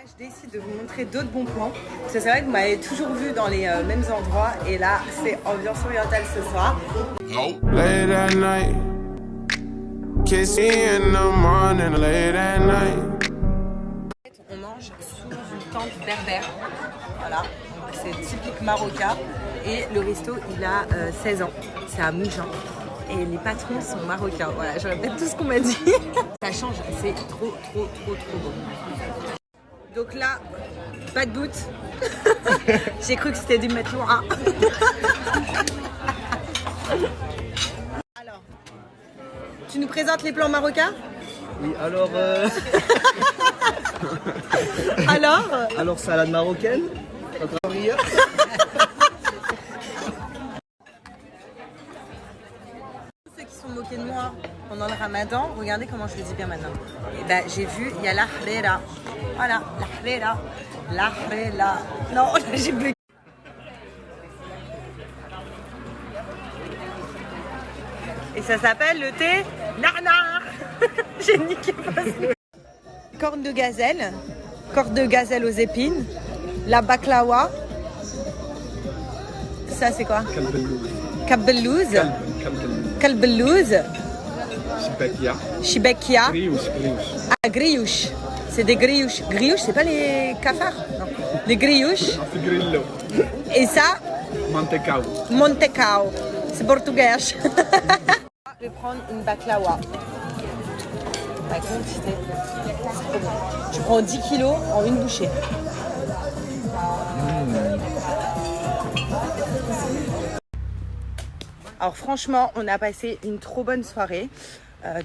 Je décide de vous montrer d'autres bons plans. Parce que c'est vrai que vous m'avez toujours vu dans les mêmes endroits. Et là, c'est ambiance orientale ce soir. Late at night, kissing in the morning, late at night. On mange sous une tente berbère. Voilà, c'est typique marocain. Et le resto, il a 16 ans. C'est à Mougins. Et les patrons sont marocains. Voilà, je répète tout ce qu'on m'a dit. Ça change, c'est trop beau. Donc là, pas de boot. J'ai cru que c'était du matelas. Alors, tu nous présentes les plans marocains? Oui, alors... Alors, salade marocaine. Ceux qui sont moqués de moi pendant le ramadan, regardez comment je le dis bien maintenant. Et ben, j'ai vu, il y a la hrera. Voilà, la hrera. Non, j'ai bugué. Et ça s'appelle le thé nana. J'ai niqué parce que... Corne de gazelle aux épines, la baklawa. Ça c'est quoi? Kabbelouz. Kalbelouz. Shibekia. Ah, grioche. C'est des grioches. Grioches, c'est pas les cafards? Non. Les grioches. Et ça? Montecao. C'est portugais. Je vais prendre une baklawa. La quantité. C'est trop bon. Tu prends 10 kilos en une bouchée. Alors franchement, on a passé une trop bonne soirée.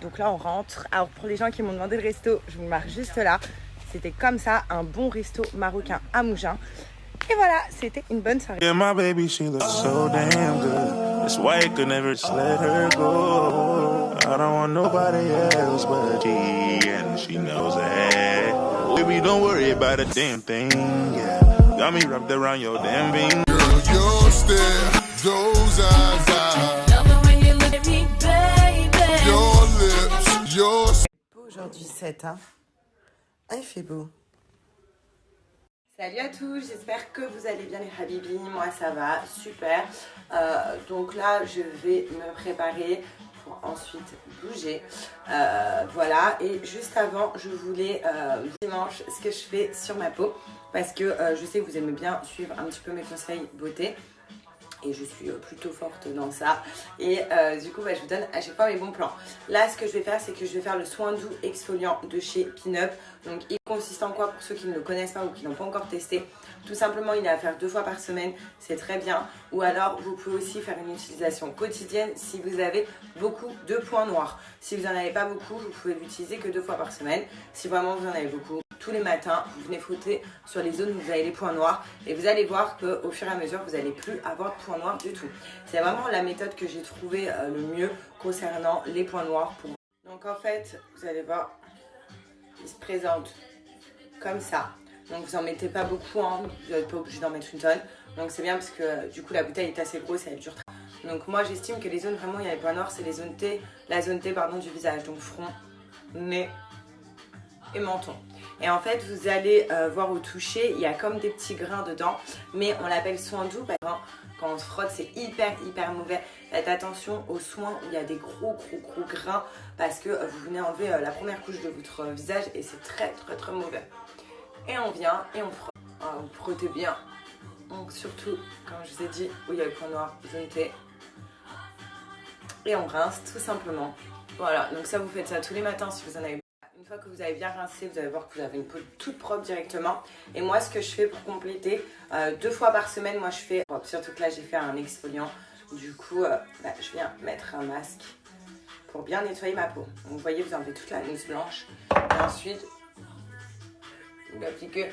Donc là, on rentre. Alors pour les gens qui m'ont demandé le resto, je vous le marque juste là. C'était comme ça, un bon resto marocain à Mougins. Et voilà, c'était une bonne soirée. Yeah, my baby, she looks so damn good. That's why I could never just let her go. I don't want nobody else but she, and she knows that. Baby, don't worry about a damn thing, yeah. Got me wrapped around your damn finger. Girl, your stare, those eyes, your lips, your... Aujourd'hui 7, hein. Ah, il fait beau. Salut à tous, j'espère que vous allez bien les habibis, moi ça va, super. Donc là je vais me préparer pour ensuite bouger. Voilà, et juste avant je voulais dimanche ce que je fais sur ma peau. Parce que je sais que vous aimez bien suivre un petit peu mes conseils beauté. Et je suis plutôt forte dans ça. Et du coup, je vous donne à chaque fois mes bons plans. Là, ce que je vais faire, c'est que je vais faire le soin doux exfoliant de chez Pinup. Donc, il consiste en quoi pour ceux qui ne le connaissent pas ou qui n'ont pas encore testé? Tout simplement, il est à faire 2 fois par semaine. C'est très bien. Ou alors, vous pouvez aussi faire une utilisation quotidienne si vous avez beaucoup de points noirs. Si vous n'en avez pas beaucoup, vous pouvez l'utiliser que 2 fois par semaine. Si vraiment vous en avez beaucoup, tous les matins, vous venez frotter sur les zones où vous avez les points noirs et vous allez voir qu'au fur et à mesure, vous n'allez plus avoir de points noirs du tout. C'est vraiment la méthode que j'ai trouvé le mieux concernant les points noirs. Donc en fait, vous allez voir, il se présente comme ça. Donc vous en mettez pas beaucoup, hein. Vous n'êtes pas obligé d'en mettre une tonne. Donc c'est bien parce que du coup la bouteille est assez grosse et elle dure très. Donc moi j'estime que les zones vraiment où il y a les points noirs, c'est les zones T, la zone T pardon, du visage. Donc front, nez et menton. Et en fait, vous allez voir au toucher, il y a comme des petits grains dedans, mais on l'appelle soin doux parce que quand on se frotte, c'est hyper mauvais. Faites attention aux soins où il y a des gros grains parce que vous venez enlever la première couche de votre visage et c'est très mauvais. Et on vient et on frotte. Vous frottez bien. Donc surtout, comme je vous ai dit, où il y a le point noir, zone T. Et on rince tout simplement. Voilà, donc ça vous faites ça tous les matins si vous en avez. Une fois que vous avez bien rincé, vous allez voir que vous avez une peau toute propre directement. Et moi, ce que je fais pour compléter, 2 fois par semaine, moi je fais, surtout que là j'ai fait un exfoliant. Du coup, je viens mettre un masque pour bien nettoyer ma peau. Donc vous voyez, vous enlevez toute la mousse blanche. Et ensuite, vous l'appliquez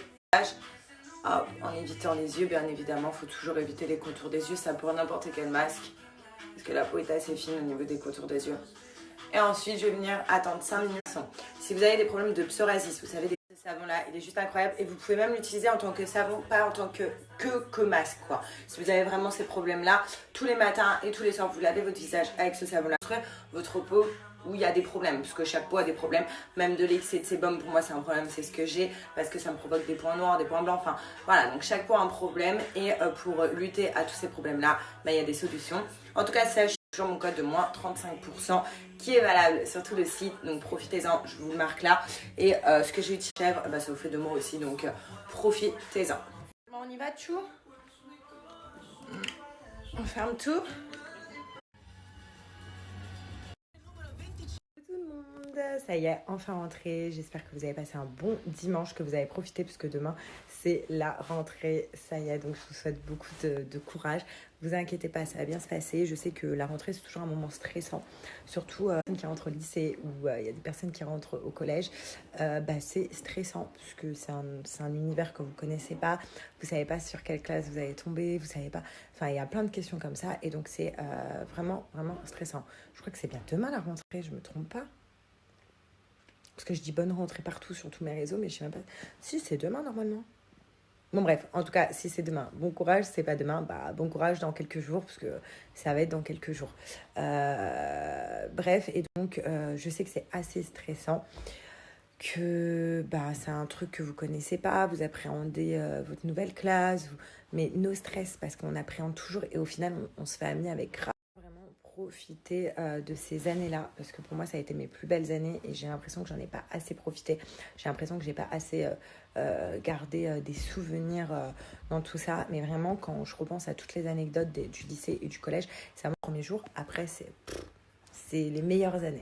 en évitant les yeux. Bien évidemment, il faut toujours éviter les contours des yeux. Ça pour n'importe quel masque. Parce que la peau est assez fine au niveau des contours des yeux. Et ensuite, je vais venir attendre 5 minutes. Si vous avez des problèmes de psoriasis, vous savez, ce savon-là, il est juste incroyable. Et vous pouvez même l'utiliser en tant que savon, pas en tant que masque, quoi. Si vous avez vraiment ces problèmes-là, tous les matins et tous les soirs, vous lavez votre visage avec ce savon-là. Votre peau où il y a des problèmes, parce que chaque peau a des problèmes, même de l'excès de sébum, pour moi c'est un problème, c'est ce que j'ai, parce que ça me provoque des points noirs, des points blancs, enfin voilà, donc chaque peau a un problème, et pour lutter à tous ces problèmes-là, il y a des solutions. En tout cas, sachez toujours mon code de moins 35% qui est valable sur tout le site, donc profitez-en, je vous le marque là, et ce que j'ai eu de chèvre, ça vous fait 2 mois aussi, donc profitez-en. On y va, Tchou? On ferme tout. Ça y est, enfin rentrée. J'espère que vous avez passé un bon dimanche, que vous avez profité, puisque demain c'est la rentrée. Ça y est, donc je vous souhaite beaucoup de courage. Vous inquiétez pas, ça va bien se passer. Je sais que la rentrée c'est toujours un moment stressant, surtout qui rentrent au lycée ou il y a des personnes qui rentrent au collège. C'est stressant puisque c'est un univers que vous connaissez pas. Vous savez pas sur quelle classe vous allez tomber, vous savez pas. Enfin, il y a plein de questions comme ça et donc c'est vraiment stressant. Je crois que c'est bien demain la rentrée, je me trompe pas. Parce que je dis bonne rentrée partout sur tous mes réseaux, mais je sais même pas si c'est demain normalement. Bon bref, en tout cas, si c'est demain, bon courage. Si c'est pas demain, bon courage dans quelques jours, parce que ça va être dans quelques jours. Bref, et donc je sais que c'est assez stressant, que c'est un truc que vous connaissez pas, vous appréhendez votre nouvelle classe, mais no stress, parce qu'on appréhende toujours, et au final, on se fait ami avec grave. Profiter de ces années-là, parce que pour moi ça a été mes plus belles années et j'ai l'impression que j'en ai pas assez profité, j'ai l'impression que j'ai pas assez gardé des souvenirs dans tout ça, mais vraiment quand je repense à toutes les anecdotes du lycée et du collège, c'est mon premier jour, après c'est les meilleures années.